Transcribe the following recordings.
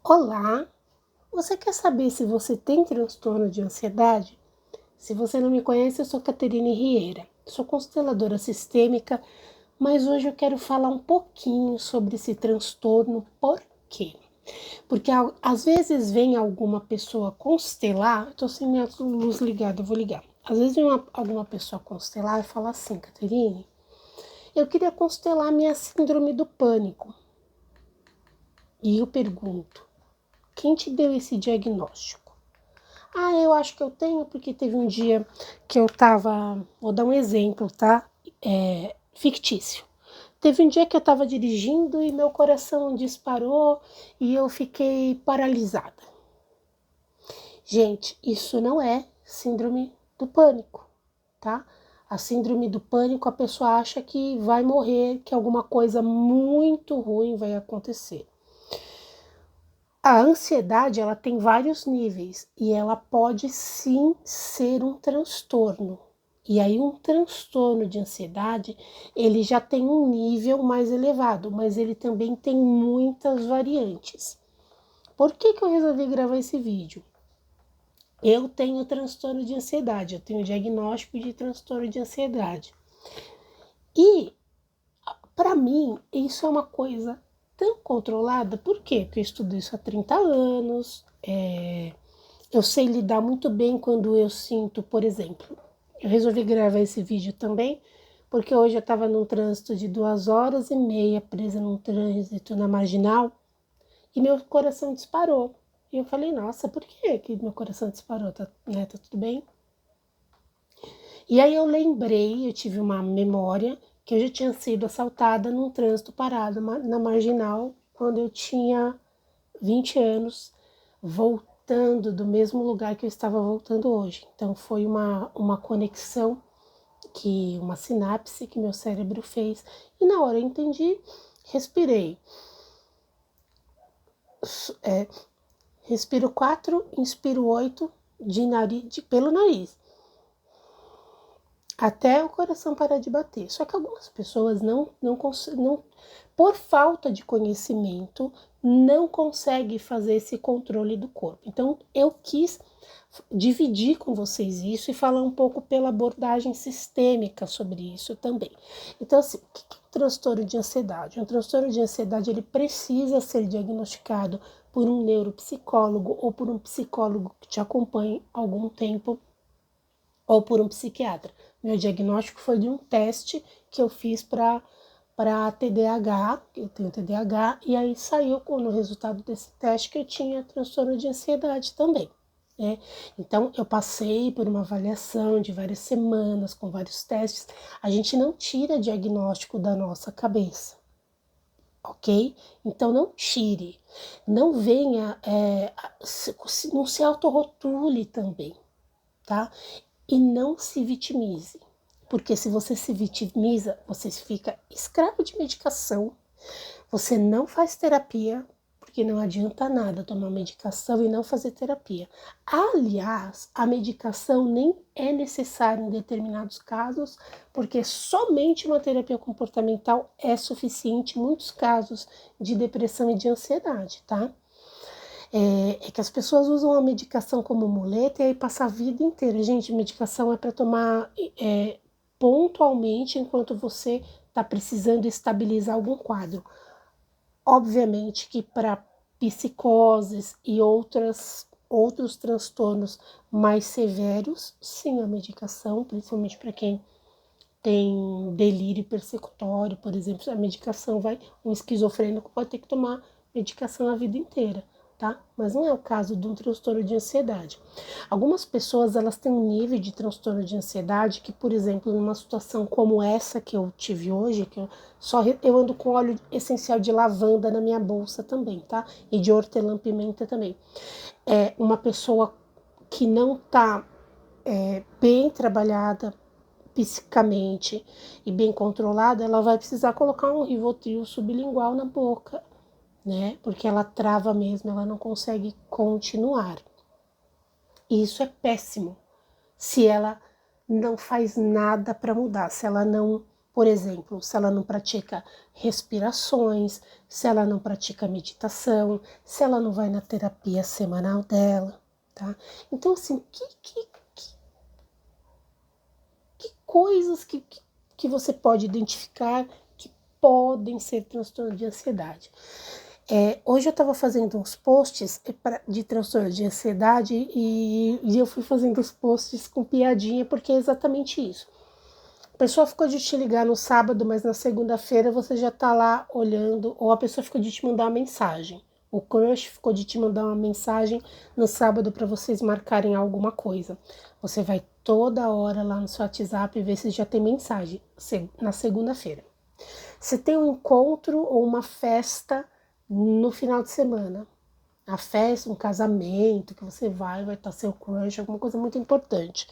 Olá, você quer saber se você tem transtorno de ansiedade? Se você não me conhece, eu sou Caterine Rieira, sou consteladora sistêmica, mas hoje eu quero falar um pouquinho sobre esse transtorno. Por quê? Porque às vezes vem alguma pessoa constelar, eu tô sem minha luz ligada, eu vou ligar. Às vezes vem alguma pessoa constelar e fala assim: Caterine, eu queria constelar minha síndrome do pânico. E eu pergunto, quem te deu esse diagnóstico? Eu acho que eu tenho, porque teve um dia que eu tava. Vou dar um exemplo, tá? Fictício. Teve um dia que eu tava dirigindo e meu coração disparou e eu fiquei paralisada. Gente, isso não é síndrome do pânico, tá? A síndrome do pânico, a pessoa acha que vai morrer, que alguma coisa muito ruim vai acontecer. A ansiedade, ela tem vários níveis e ela pode sim ser um transtorno. E aí um transtorno de ansiedade, ele já tem um nível mais elevado, mas ele também tem muitas variantes. Por que eu resolvi gravar esse vídeo? Eu tenho transtorno de ansiedade, eu tenho diagnóstico de transtorno de ansiedade. E para mim, isso é uma coisa tão controlada. Por quê? Porque eu estudo isso há 30 anos, eu sei lidar muito bem quando eu sinto, por exemplo, eu resolvi gravar esse vídeo também, porque hoje eu estava num trânsito de 2 horas e meia, presa num trânsito na Marginal, e meu coração disparou. E eu falei, nossa, por que meu coração disparou? Tá tudo bem? E aí eu lembrei, eu tive uma memória, que eu já tinha sido assaltada num trânsito parado na Marginal, quando eu tinha 20 anos, voltando do mesmo lugar que eu estava voltando hoje. Então foi uma conexão, uma sinapse que meu cérebro fez. E na hora eu entendi, respirei. Respiro 4, inspiro 8 pelo nariz, até o coração parar de bater. Só que algumas pessoas não, por falta de conhecimento, não conseguem fazer esse controle do corpo. Então, eu quis dividir com vocês isso e falar um pouco pela abordagem sistêmica sobre isso também. Então, assim, o que é um transtorno de ansiedade? Um transtorno de ansiedade, ele precisa ser diagnosticado por um neuropsicólogo ou por um psicólogo que te acompanhe há algum tempo, ou por um psiquiatra. Meu diagnóstico foi de um teste que eu fiz para TDAH, eu tenho TDAH, e aí saiu no resultado desse teste que eu tinha transtorno de ansiedade também. Né? Então, eu passei por uma avaliação de várias semanas, com vários testes. A gente não tira diagnóstico da nossa cabeça, ok? Então, não tire, não venha, não se autorrotule também, tá? E não se vitimize, porque se você se vitimiza, você fica escravo de medicação, você não faz terapia, porque não adianta nada tomar medicação e não fazer terapia. Aliás, a medicação nem é necessária em determinados casos, porque somente uma terapia comportamental é suficiente em muitos casos de depressão e de ansiedade, tá? É que as pessoas usam a medicação como muleta e aí passa a vida inteira. Gente, medicação é para tomar pontualmente enquanto você está precisando estabilizar algum quadro. Obviamente que para psicoses e outros transtornos mais severos, sim, a medicação, principalmente para quem tem delírio persecutório, por exemplo, a medicação um esquizofrênico pode ter que tomar medicação a vida inteira, tá? Mas não é o caso de um transtorno de ansiedade. Algumas pessoas, elas têm um nível de transtorno de ansiedade que, por exemplo, numa situação como essa que eu tive hoje, que eu ando com óleo essencial de lavanda na minha bolsa também, tá? E de hortelã-pimenta também. É uma pessoa que não tá bem trabalhada psicamente e bem controlada, ela vai precisar colocar um Rivotril sublingual na boca, né? Porque ela trava mesmo, ela não consegue continuar. E isso é péssimo se ela não faz nada para mudar, se ela não Por exemplo, se ela não pratica respirações, se ela não pratica meditação, se ela não vai na terapia semanal dela, tá? Então, assim, que coisas que você pode identificar que podem ser transtorno de ansiedade? Hoje eu estava fazendo uns posts de transtorno de ansiedade e eu fui fazendo os posts com piadinha, porque é exatamente isso. A pessoa ficou de te ligar no sábado, mas na segunda-feira você já tá lá olhando, ou a pessoa ficou de te mandar uma mensagem. O crush ficou de te mandar uma mensagem no sábado para vocês marcarem alguma coisa. Você vai toda hora lá no seu WhatsApp ver se já tem mensagem na segunda-feira. Você tem um encontro ou uma festa no final de semana. A festa, um casamento que você vai estar seu crush, alguma coisa muito importante.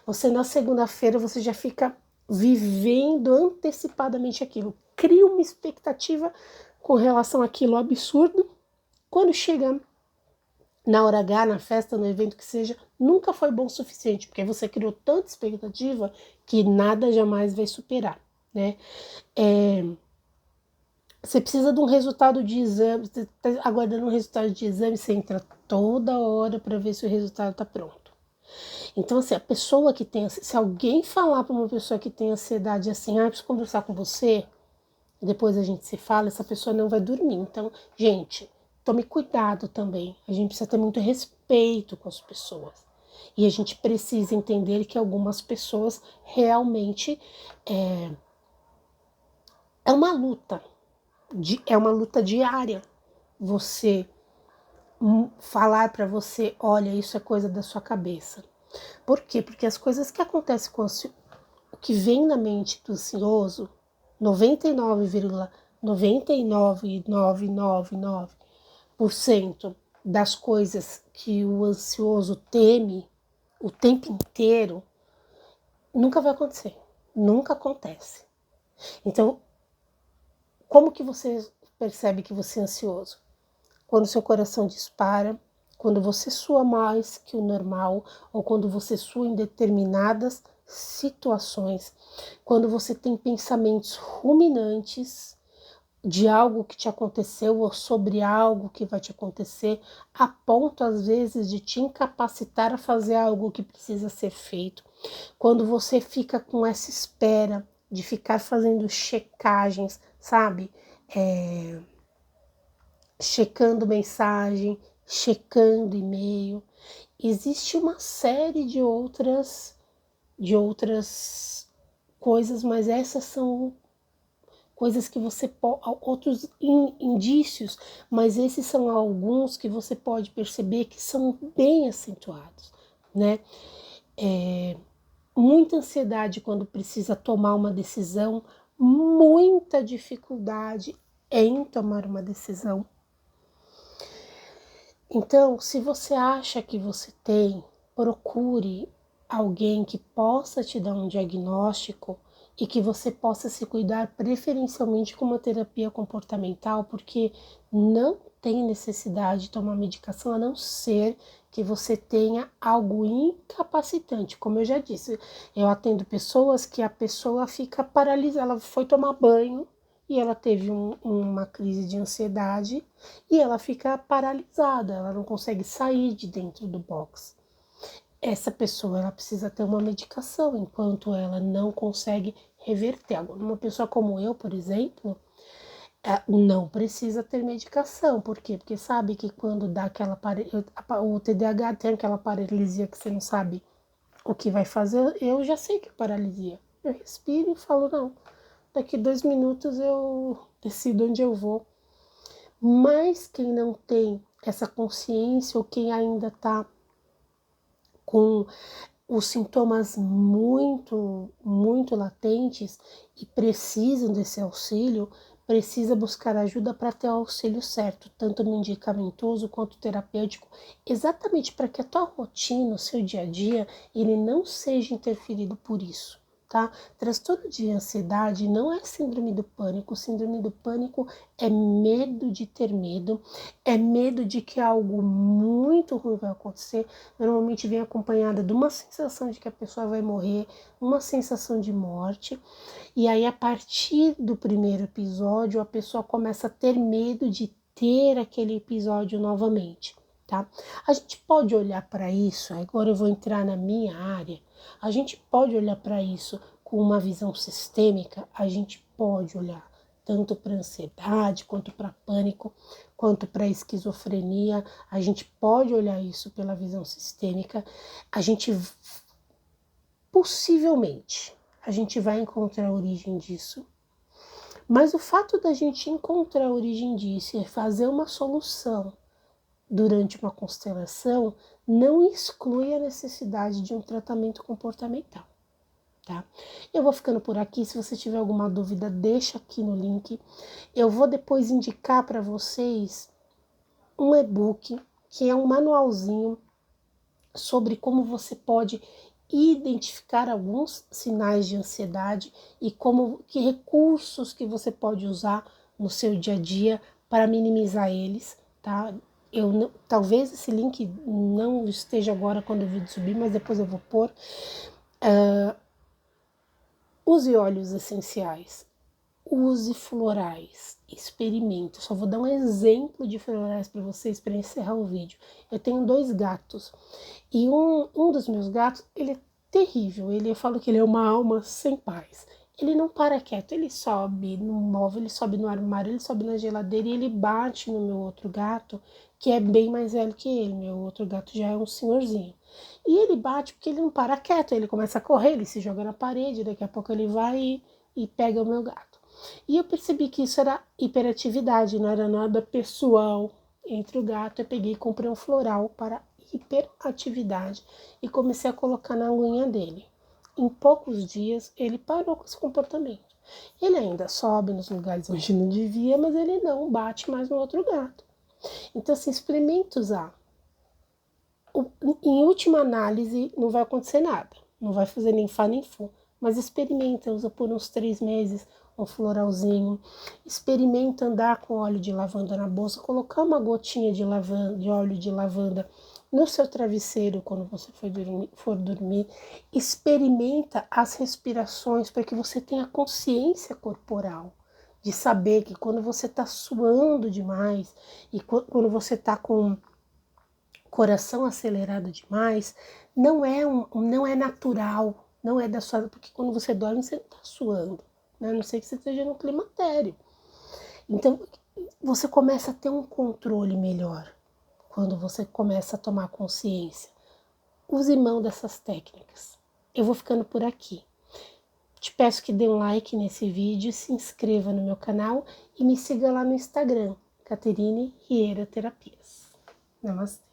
Você na segunda-feira você já fica vivendo antecipadamente aquilo. Cria uma expectativa com relação àquilo absurdo. Quando chega na hora H, na festa, no evento que seja, nunca foi bom o suficiente, porque você criou tanta expectativa que nada jamais vai superar, né? Você precisa de um resultado de exame, você está aguardando um resultado de exame, você entra toda hora para ver se o resultado está pronto. Então, assim, a pessoa que tem, se alguém falar para uma pessoa que tem ansiedade assim, preciso conversar com você, depois a gente se fala, essa pessoa não vai dormir. Então, gente, tome cuidado também. A gente precisa ter muito respeito com as pessoas. E a gente precisa entender que algumas pessoas realmente é uma luta. É uma luta diária. Você falar para você, olha, isso é coisa da sua cabeça. Por quê? Porque as coisas que acontecem com o que vem na mente do ansioso, 99,99999% das coisas que o ansioso teme o tempo inteiro, nunca vai acontecer. Nunca acontece. Então, como que você percebe que você é ansioso? Quando seu coração dispara, quando você sua mais que o normal, ou quando você sua em determinadas situações, quando você tem pensamentos ruminantes de algo que te aconteceu ou sobre algo que vai te acontecer, a ponto às vezes de te incapacitar a fazer algo que precisa ser feito. Quando você fica com essa espera de ficar fazendo checagens, sabe? Checando mensagem, checando e-mail. Existe uma série de outras coisas, mas essas são coisas que você pode, outros indícios, mas esses são alguns que você pode perceber que são bem acentuados, né? Muita ansiedade quando precisa tomar uma decisão, muita dificuldade em tomar uma decisão. Então, se você acha que você tem, procure alguém que possa te dar um diagnóstico e que você possa se cuidar preferencialmente com uma terapia comportamental, porque não tem necessidade de tomar medicação a não ser que você tenha algo incapacitante. Como eu já disse, eu atendo pessoas que a pessoa fica paralisada, ela foi tomar banho e ela teve uma crise de ansiedade e ela fica paralisada, ela não consegue sair de dentro do box. Essa pessoa ela precisa ter uma medicação enquanto ela não consegue reverter. Agora, uma pessoa como eu, por exemplo, não precisa ter medicação. Por quê? Porque sabe que quando dá aquela o TDAH tem aquela paralisia que você não sabe o que vai fazer. Eu já sei que é paralisia. Eu respiro e falo, não, daqui 2 minutos eu decido onde eu vou. Mas quem não tem essa consciência ou quem ainda está com os sintomas muito latentes e precisam desse auxílio, precisa buscar ajuda para ter o auxílio certo, tanto medicamentoso quanto terapêutico, exatamente para que a tua rotina, o seu dia a dia, ele não seja interferido por isso, tá? Transtorno de ansiedade não é síndrome do pânico. Síndrome do pânico é medo de ter medo, é medo de que algo muito ruim vai acontecer. Normalmente vem acompanhada de uma sensação de que a pessoa vai morrer, uma sensação de morte. E aí, a partir do primeiro episódio, a pessoa começa a ter medo de ter aquele episódio novamente, tá? A gente pode olhar para isso, agora eu vou entrar na minha área. A gente pode olhar para isso com uma visão sistêmica, a gente pode olhar tanto para ansiedade, quanto para pânico, quanto para esquizofrenia, a gente pode olhar isso pela visão sistêmica, a gente possivelmente a gente vai encontrar a origem disso, mas o fato da gente encontrar a origem disso e fazer uma solução durante uma constelação não exclui a necessidade de um tratamento comportamental, tá? Eu vou ficando por aqui. Se você tiver alguma dúvida, deixa aqui no link. Eu vou depois indicar para vocês um e-book que é um manualzinho sobre como você pode identificar alguns sinais de ansiedade e que recursos que você pode usar no seu dia a dia para minimizar eles, tá? Talvez esse link não esteja agora quando o vídeo subir, mas depois eu vou pôr. Use óleos essenciais, use florais, experimente. Só vou dar um exemplo de florais para vocês para encerrar o vídeo. Eu tenho 2 gatos e um dos meus gatos, ele é terrível. Eu falo que ele é uma alma sem paz. Ele não para quieto, ele sobe no móvel, ele sobe no armário, ele sobe na geladeira e ele bate no meu outro gato, que é bem mais velho que ele. Meu outro gato já é um senhorzinho. E ele bate porque ele não para quieto, ele começa a correr, ele se joga na parede, daqui a pouco ele vai e pega o meu gato. E eu percebi que isso era hiperatividade, não era nada pessoal entre o gato. Eu peguei e comprei um floral para hiperatividade e comecei a colocar na unha dele. Em poucos dias ele parou com esse comportamento. Ele ainda sobe nos lugares onde não devia, mas ele não bate mais no outro gato. Então, assim, experimenta usar. Em última análise, não vai acontecer nada. Não vai fazer nem fá nem fu. Mas experimenta, usa por uns 3 meses um floralzinho. Experimenta andar com óleo de lavanda na bolsa, colocar uma gotinha de óleo de lavanda no seu travesseiro quando você for dormir. Experimenta as respirações para que você tenha consciência corporal. De saber que quando você está suando demais e quando você está com coração acelerado demais, não é natural, não é da sua, porque quando você dorme você não está suando, né? A não sei que você esteja no climatério. Então você começa a ter um controle melhor quando você começa a tomar consciência. Use mão dessas técnicas. Eu vou ficando por aqui. Te peço que dê um like nesse vídeo, se inscreva no meu canal e me siga lá no Instagram, Caterine Riera Terapias. Namastê.